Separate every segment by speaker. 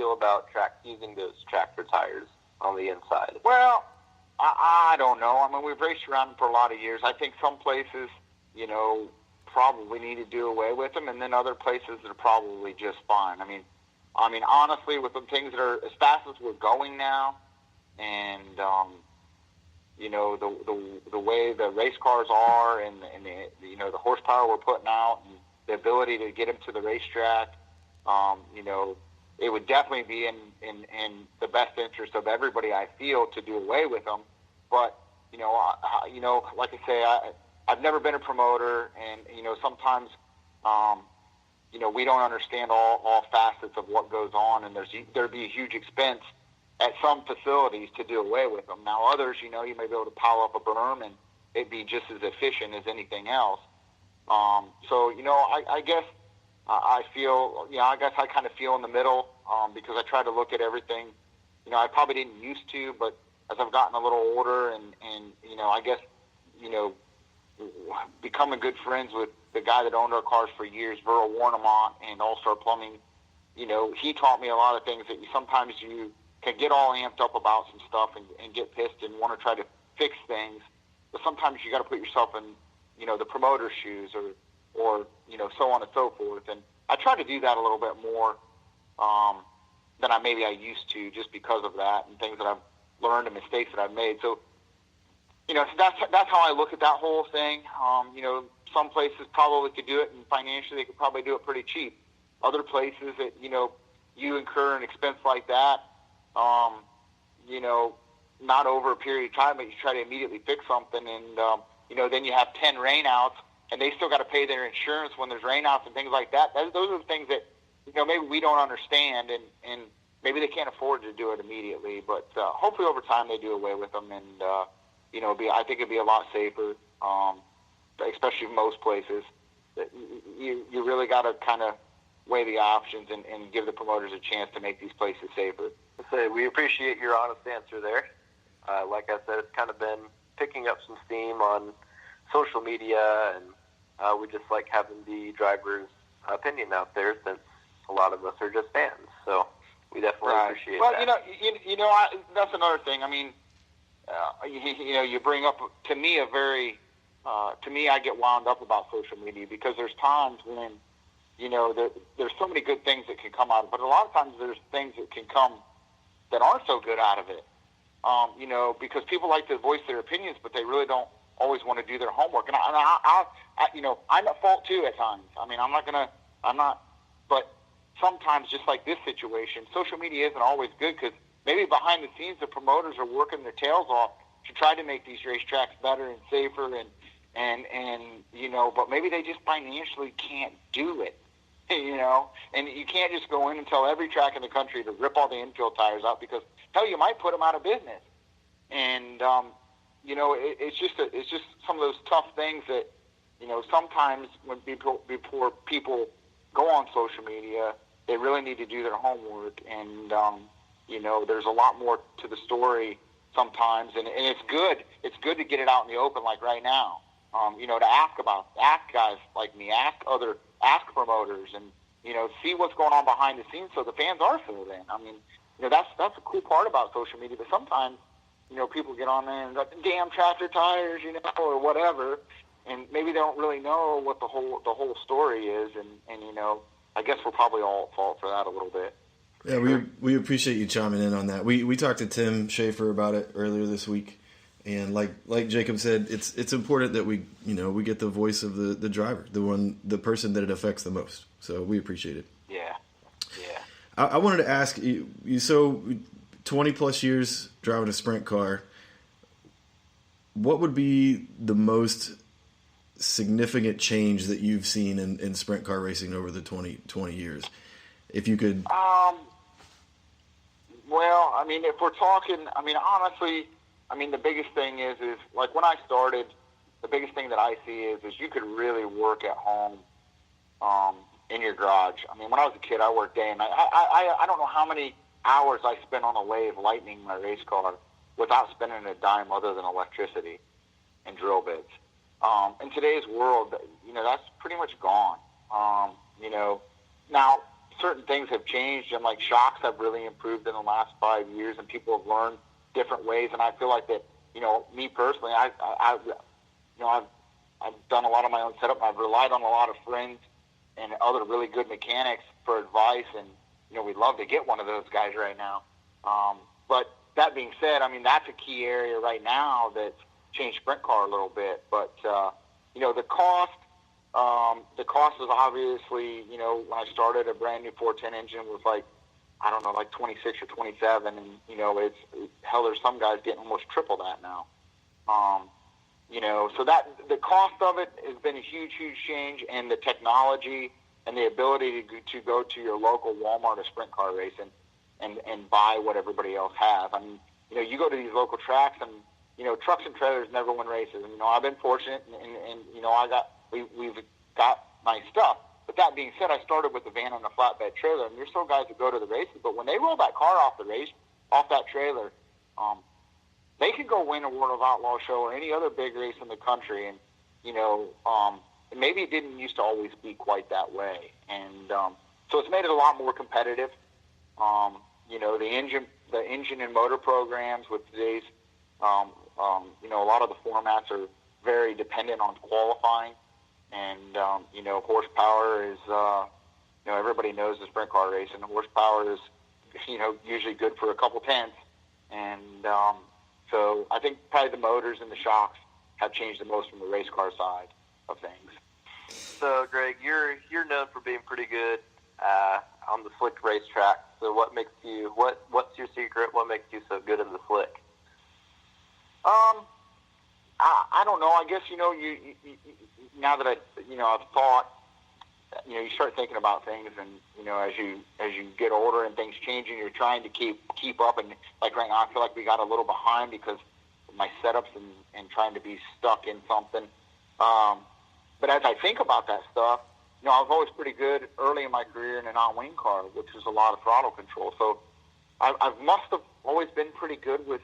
Speaker 1: feel about using those tractor tires on the inside?
Speaker 2: Well, I don't know. I mean, we've raced around them for a lot of years. I think some places, probably need to do away with them, and then other places are probably just fine. I mean, honestly, with the things that are as fast as we're going now, and the way the race cars are, and the horsepower we're putting out, and the ability to get them to the racetrack, it would definitely be in the best interest of everybody, I feel, to do away with them. But like I say, I've never been a promoter, and sometimes we don't understand all facets of what goes on, and there'd be a huge expense at some facilities to do away with them. Now others, you may be able to pile up a berm and it'd be just as efficient as anything else. I guess I feel, I guess I kind of feel in the middle, because I try to look at everything. I probably didn't used to, but as I've gotten a little older and I guess, becoming good friends with the guy that owned our cars for years, Verl Warnemont, and All-Star Plumbing, he taught me a lot of things that sometimes you can get all amped up about some stuff and get pissed and want to try to fix things. But sometimes you got to put yourself in, the promoter's shoes or so on and so forth. And I try to do that a little bit more than I used to, just because of that and things that I've learned and mistakes that I've made. So, so that's how I look at that whole thing. Some places probably could do it, and financially they could probably do it pretty cheap. Other places that, you incur an expense like that, not over a period of time, but you try to immediately fix something, and, then you have 10 rainouts, and they still got to pay their insurance when there's rainouts and things like that. Those are the things that, maybe we don't understand, and maybe they can't afford to do it immediately, but hopefully over time they do away with them, and, I think it'd be a lot safer, especially in most places. You really got to kind of weigh the options and give the promoters a chance to make these places safer.
Speaker 1: So we appreciate your honest answer there. Like I said, it's kind of been picking up some steam on social media, and we just like having the driver's opinion out there, since a lot of us are just fans. So we definitely appreciate that.
Speaker 2: Well, that's another thing. I mean, you bring up to me I get wound up about social media, because there's times when, there's so many good things that can come out of it, but a lot of times there's things that can come that aren't so good out of it. Because people like to voice their opinions, but they really don't always want to do their homework. And I'm at fault too at times. I mean, but sometimes, just like this situation, social media isn't always good, because maybe behind the scenes the promoters are working their tails off to try to make these racetracks better and safer, but maybe they just financially can't do it. And you can't just go in and tell every track in the country to rip all the infield tires out, because hell, you might put them out of business. And it's just some of those tough things that sometimes before people go on social media, they really need to do their homework. And there's a lot more to the story sometimes, and it's good. It's good to get it out in the open, like right now. To ask guys like me, ask promoters, and see what's going on behind the scenes, so the fans are filled in. I mean, that's a cool part about social media. But sometimes, people get on there and like, damn tractor tires, or whatever, and maybe they don't really know what the whole story is, and I guess we're probably all at fault for that a little bit.
Speaker 3: Yeah, we appreciate you chiming in on that. We talked to Tim Schaefer about it earlier this week, and like Jacob said, it's important that we get the voice of the driver, the person that it affects the most. So we appreciate it.
Speaker 2: Yeah.
Speaker 3: I wanted to ask you, so 20 plus years driving a sprint car, what would be the most significant change that you've seen in sprint car racing over the 20 years? If you could...
Speaker 2: Well, I mean, if we're talking, honestly, the biggest thing is like when I started, the biggest thing that I see is you could really work at home in your garage. I mean, when I was a kid, I worked day and night. I don't know how many hours I spent on a lathe lightening my race car without spending a dime other than electricity and drill bits. In today's world, that's pretty much gone. Now, certain things have changed, and like shocks have really improved in the last 5 years, and people have learned different ways. And I feel like that, me personally, I've done a lot of my own setup. I've relied on a lot of friends and other really good mechanics for advice, and we'd love to get one of those guys right now. But that being said, I mean, that's a key area right now that's changed Sprint Car a little bit. But the cost is obviously, when I started, a brand new 410 engine was like 26 or 27, and it's hell, there's some guys getting almost triple that now. So that the cost of it has been a huge change, and the technology and the ability to go to your local Walmart or Sprint Car race and buy what everybody else has. I mean, you go to these local tracks, and trucks and trailers never win races. And I've been fortunate, and we've got nice stuff. But that being said, I started with a van and a flatbed trailer, and there's still guys that go to the races, but when they roll that car off that trailer, they could go win a World of Outlaw show or any other big race in the country. And maybe it didn't used to always be quite that way, and so it's made it a lot more competitive. The engine and motor programs with today's, a lot of the formats are very dependent on qualifying. And, horsepower is, everybody knows the Sprint Car race, and horsepower is, usually good for a couple tenths. And so I think probably the motors and the shocks have changed the most from the race car side of things.
Speaker 1: So, Greg, you're known for being pretty good on the slick racetrack. So what's your secret? What makes you so good in the slick?
Speaker 2: I don't know. I guess, you now that I've thought, you start thinking about things, and, as you get older and things change, and you're trying to keep up. And like right now, I feel like we got a little behind because of my setups and trying to be stuck in something. But as I think about that stuff, I was always pretty good early in my career in a non-wing car, which is a lot of throttle control. So I must have always been pretty good with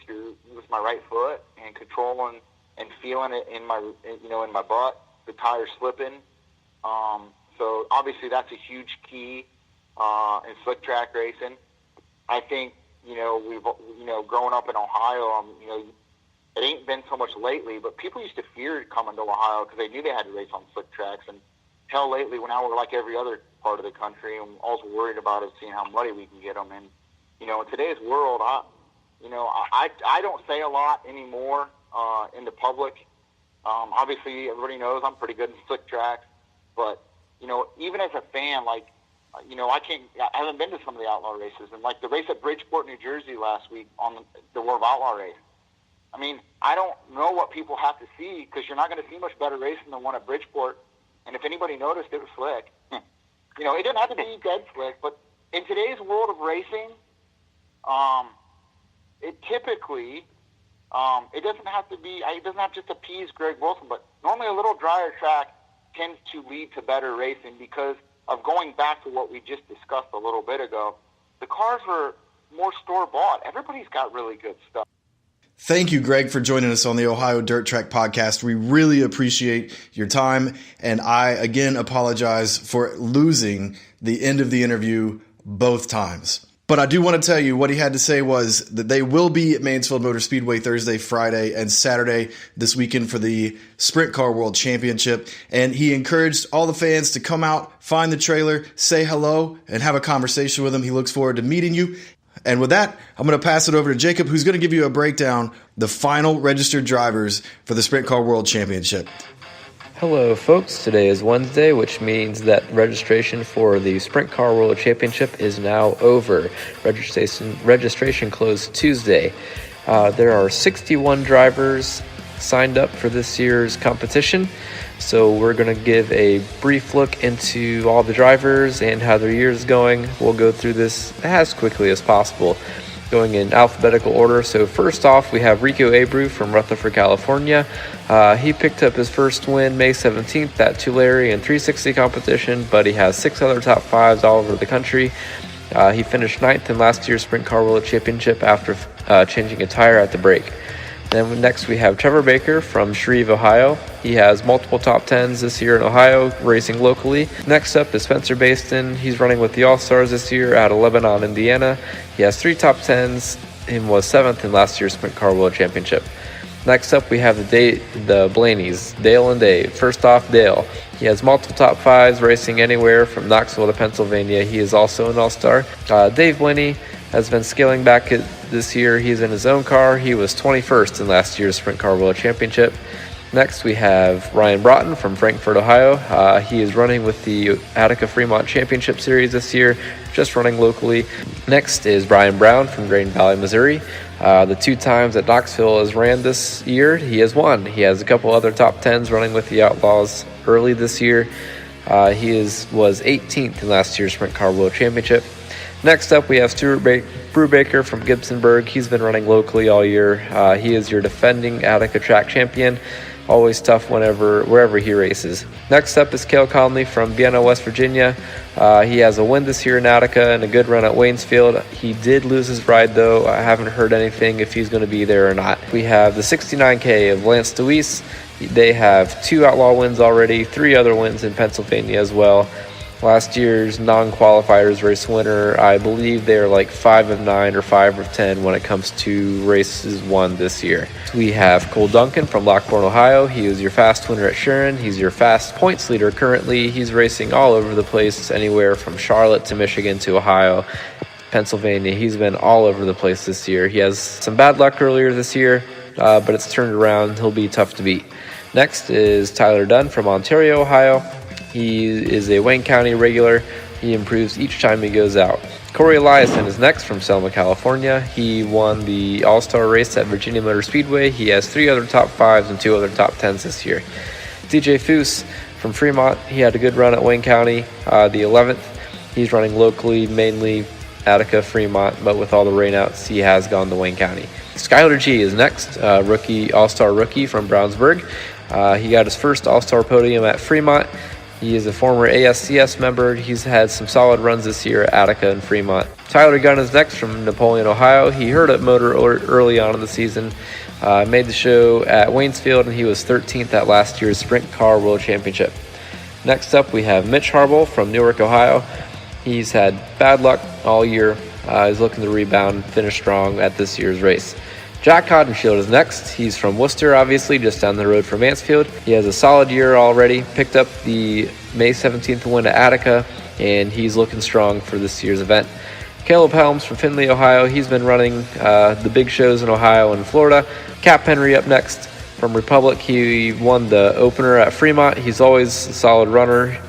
Speaker 2: my right foot and controlling and feeling it in my butt, the tires slipping. So obviously that's a huge key in slick track racing. I think we've growing up in Ohio, it ain't been so much lately, but people used to fear coming to Ohio because they knew they had to race on slick tracks. And hell, lately, when now we're like every other part of the country, and all we're worried about is seeing how muddy we can get them. And in today's world, I don't say a lot anymore in the public. Obviously, everybody knows I'm pretty good in slick tracks, but even as a fan, I haven't been to some of the outlaw races, and like the race at Bridgeport, New Jersey last week on the World of Outlaw race. I mean, I don't know what people have to see, because you're not going to see much better racing than one at Bridgeport. And if anybody noticed, it was slick. It didn't have to be dead slick, but in today's world of racing, it typically, it doesn't have just appease Greg Wilson, but normally a little drier track tends to lead to better racing because of going back to what we just discussed a little bit ago. The cars are more store-bought. Everybody's got really good stuff.
Speaker 3: Thank you, Greg, for joining us on the Ohio Dirt Track Podcast. We really appreciate your time, and I, again, apologize for losing the end of the interview both times. But I do want to tell you what he had to say was that they will be at Mansfield Motor Speedway Thursday, Friday, and Saturday this weekend for the Sprint Car World Championship. And he encouraged all the fans to come out, find the trailer, say hello, and have a conversation with him. He looks forward to meeting you. And with that, I'm going to pass it over to Jacob, who's going to give you a breakdown, the final registered drivers for the Sprint Car World Championship.
Speaker 4: Hello, folks. Today is Wednesday, which means that registration for the Sprint Car World Championship is now over. Registration closed Tuesday. There are 61 drivers signed up for this year's competition. So we're going to give a brief look into all the drivers and how their year is going. We'll go through this as quickly as possible, going in alphabetical order. So first off, we have Rico Abreu from Rutherford, California. He picked up his first win May 17th at Tulare and 360 competition, but he has 6 other top 5s all over the country. He finished 9th in last year's Sprint Car World Championship after changing a tire at the break. Then next we have Trevor Baker from Shreve, Ohio. He has multiple top 10s this year in Ohio, racing locally. Next up is Spencer Baston. He's running with the All-Stars this year out of Lebanon, Indiana. He has 3 top 10s and was 7th in last year's Sprint Car World Championship. Next up we have the Blaneys, Dale and Dave. First off, Dale. He has multiple top 5s racing anywhere from Knoxville to Pennsylvania. He is also an All-Star. Dave Blaney has been scaling back this year. He's in his own car. He was 21st in last year's Sprint Car World Championship. Next, we have Ryan Broughton from Frankfort, Ohio. He is running with the Attica Fremont Championship Series this year, just running locally. Next is Brian Brown from Green Valley, Missouri. The 2 times that Knoxville has ran this year, he has won. He has a couple other top 10s running with the Outlaws early this year. He was 18th in last year's Sprint Car World Championship. Next up, we have Stuart Brubaker from Gibsonburg. He's been running locally all year. He is your defending Attica track champion. Always tough wherever he races. Next up is Cale Conley from Vienna, West Virginia. He has a win this year in Attica and a good run at Waynesfield. He did lose his ride, though. I haven't heard anything if he's going to be there or not. We have the 69K of Lance DeWeese. They have 2 outlaw wins already, 3 other wins in Pennsylvania as well. Last year's non-qualifiers race winner, I believe they're like 5 of 9 or 5 of 10 when it comes to races won this year. We have Cole Duncan from Lockbourne, Ohio. He is your fast winner at Sharon. He's your fast points leader currently. He's racing all over the place, anywhere from Charlotte to Michigan to Ohio, Pennsylvania. He's been all over the place this year. He has some bad luck earlier this year, but it's turned around. He'll be tough to beat. Next is Tyler Dunn from Ontario, Ohio. He is a Wayne County regular. He improves each time he goes out. Corey Eliason is next from Selma, California. He won the All-Star race at Virginia Motor Speedway. He has 3 other top 5s and 2 other top 10s this year. DJ Foose from Fremont. He had a good run at Wayne County, the 11th. He's running locally, mainly Attica, Fremont, but with all the rainouts, he has gone to Wayne County. Skylar G is next, All-Star rookie from Brownsburg. He got his first All-Star podium at Fremont. He is a former ASCS member. He's had some solid runs this year at Attica and Fremont. Tyler Gunn is next from Napoleon, Ohio. He hurt at motor early on in the season. Made the show at Waynesfield, and he was 13th at last year's Sprint Car World Championship. Next up, we have Mitch Harble from Newark, Ohio. He's had bad luck all year. He's looking to rebound, finish strong at this year's race. Jack Hodenshield is next. He's from Worcester, obviously, just down the road from Mansfield. He has a solid year already. Picked up the May 17th win at Attica, and he's looking strong for this year's event. Caleb Helms from Findlay, Ohio. He's been running the big shows in Ohio and Florida. Cap Henry up next from Republic. He won the opener at Fremont. He's always a solid runner.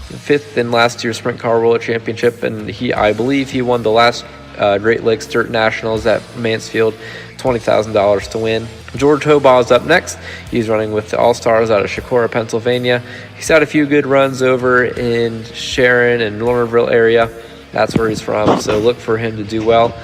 Speaker 4: 5th in last year's Sprint Car World Championship, and I believe he won the last Great Lakes Dirt Nationals at Mansfield. $20,000 to win. George Hobaugh is up next. He's running with the All-Stars out of Shakora, Pennsylvania. He's had a few good runs over in Sharon and Lernerville area. That's where he's from, so look for him to do well.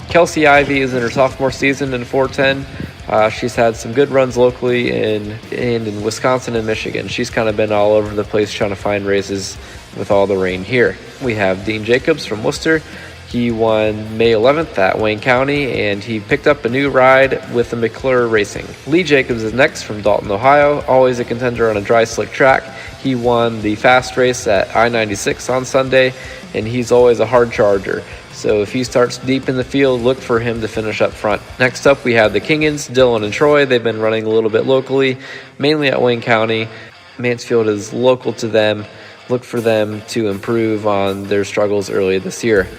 Speaker 4: Kelsey Ivey is in her sophomore season in 410. She's had some good runs locally in Wisconsin and Michigan. She's kind of been all over the place trying to find races with all the rain here. We have Dean Jacobs from Worcester. He won May 11th at Wayne County, and he picked up a new ride with the McClure Racing. Lee Jacobs is next from Dalton, Ohio, always a contender on a dry slick track. He won the fast race at I-96 on Sunday, and he's always a hard charger. So if he starts deep in the field, look for him to finish up front. Next up, we have the Kingans, Dylan and Troy. They've been running a little bit locally, mainly at Wayne County. Mansfield is local to them. Look for them to improve on their struggles earlier this year.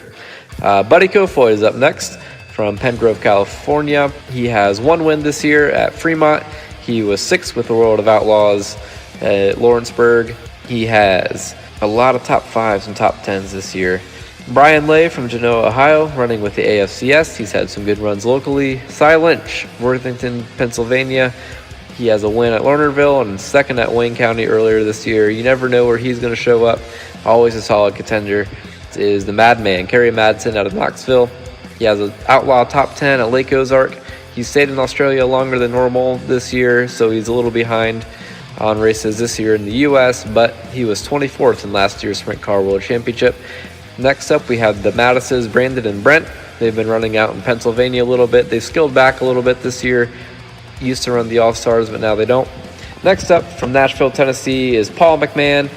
Speaker 4: Buddy Kofoid is up next from Pengrove, California. He has 1 win this year at Fremont. He was 6th with the World of Outlaws at Lawrenceburg. He has a lot of top 5s and top 10s this year. Brian Lay from Genoa, Ohio, running with the AFCS. He's had some good runs locally. Cy Lynch, Worthington, Pennsylvania. He has a win at Lernerville and 2nd at Wayne County earlier this year. You never know where he's going to show up. Always a solid contender. Is the Madman, Kerry Madsen out of Knoxville. He has an outlaw top 10 at Lake Ozark. He's stayed in Australia longer than normal this year, so he's a little behind on races this year in the U.S., but he was 24th in last year's Sprint Car World Championship. Next up, we have the Mattises, Brandon and Brent. They've been running out in Pennsylvania a little bit. They've scaled back a little bit this year. used to run the All-Stars, but now they don't. Next up from Nashville, Tennessee is Paul McMahon.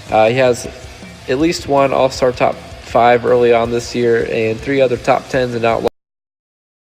Speaker 4: He has at least one All-Star top 5 early on this year and 3 other top 10s in Outlaw